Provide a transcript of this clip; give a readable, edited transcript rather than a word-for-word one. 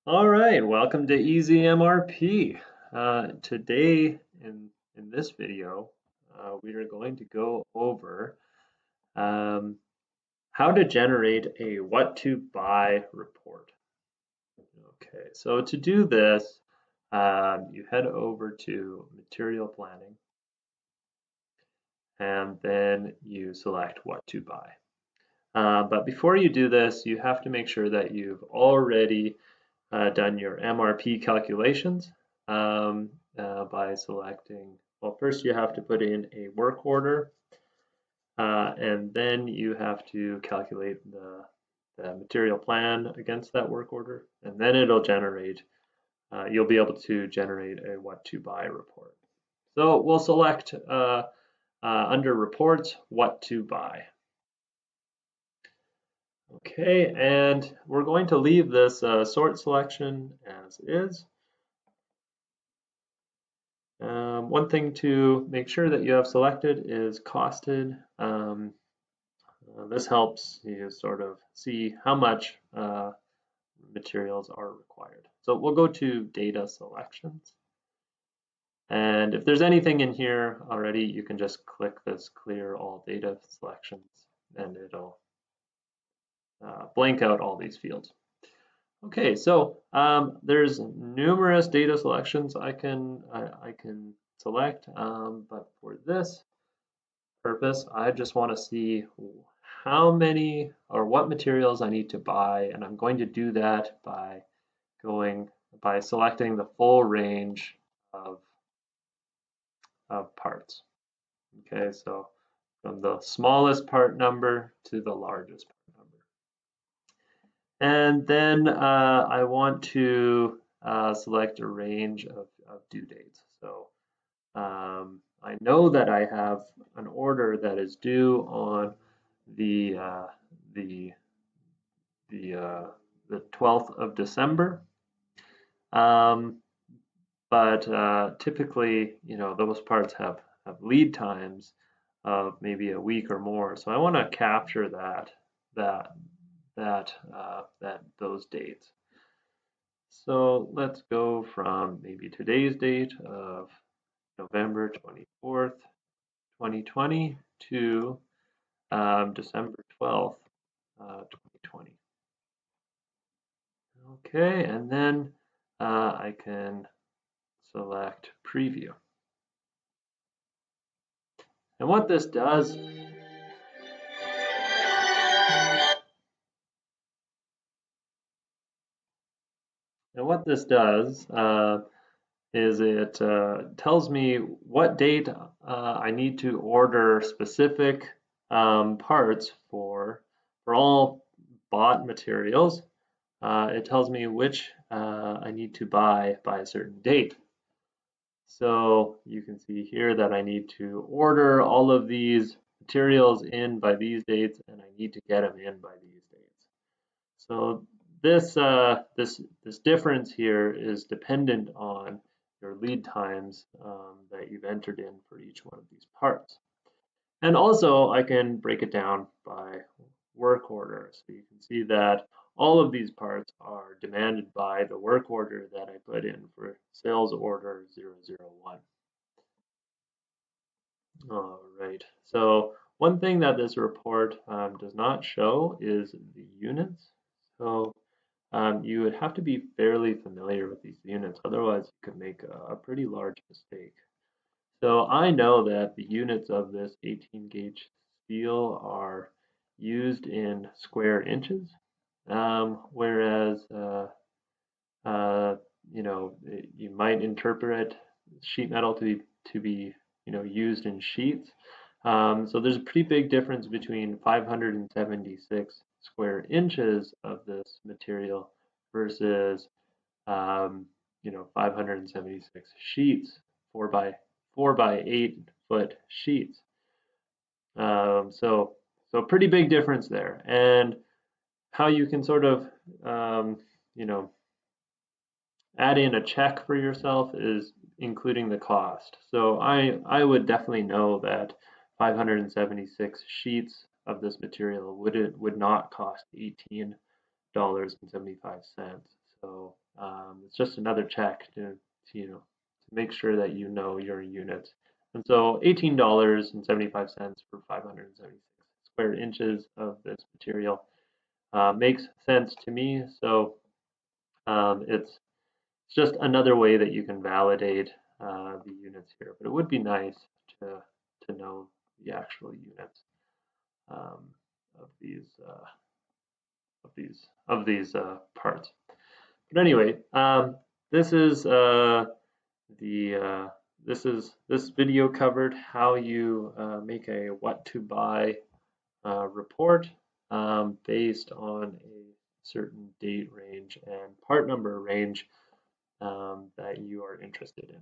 All right, welcome to Z MRP. Today in this video, we are going to go over um, how to generate a what to buy report. Okay, so to do this, you head over to material planning and then you select what to buy. But before you do this, you have to make sure that you've already done your MRP calculations by selecting, well, first you have to put in a work order, and then you have to calculate the material plan against that work order, and then it'll generate, you'll be able to generate a what to buy report. So we'll select under reports, what to buy. Okay, and we're going to leave this sort selection as is. One thing to make sure that you have selected is costed. This helps you sort of see how much materials are required. So we'll go to data selections. And if there's anything in here already, you can just click this clear all data selections and it'll blank out all these fields. Okay, so there's numerous data selections I can select, but for this purpose, I just want to see how many or what materials I need to buy, and I'm going to do that by selecting the full range of parts. Okay, so from the smallest part number to the largest part number. And then I want to select a range of due dates. So I know that I have an order that is due on the 12th of December. But typically, those parts have lead times of maybe a week or more. So I want to capture those dates. So let's go from maybe today's date of November 24th, 2020 to December 12th, 2020. Okay, and then I can select preview. And what this does is it tells me what date I need to order specific parts for all bought materials. It tells me which I need to buy by a certain date. So you can see here that I need to order all of these materials in by these dates, and I need to get them in by these dates. So this difference here is dependent on your lead times that you've entered in for each one of these parts. And also I can break it down by work order. So you can see that all of these parts are demanded by the work order that I put in for sales order 001. All right, so one thing that this report does not show is the units. So you would have to be fairly familiar with these units, otherwise you could make a pretty large mistake. So I know that the units of this 18 gauge steel are used in square inches, whereas you might interpret sheet metal to be used in sheets. So there's a pretty big difference between 576 square inches of this material versus 576 sheets, 4 by 8 foot sheets. So pretty big difference there. And how you can sort of add in a check for yourself is including the cost. So I would definitely know that 576 sheets of this material would not cost $18.75. So it's just another check to to make sure that you know your units. And so $18.75 for 576 square inches of this material makes sense to me. So it's just another way that you can validate the units here. But it would be nice to know the actual units um, of these parts. But anyway, this is the this video covered how you make a what to buy report based on a certain date range and part number range that you are interested in.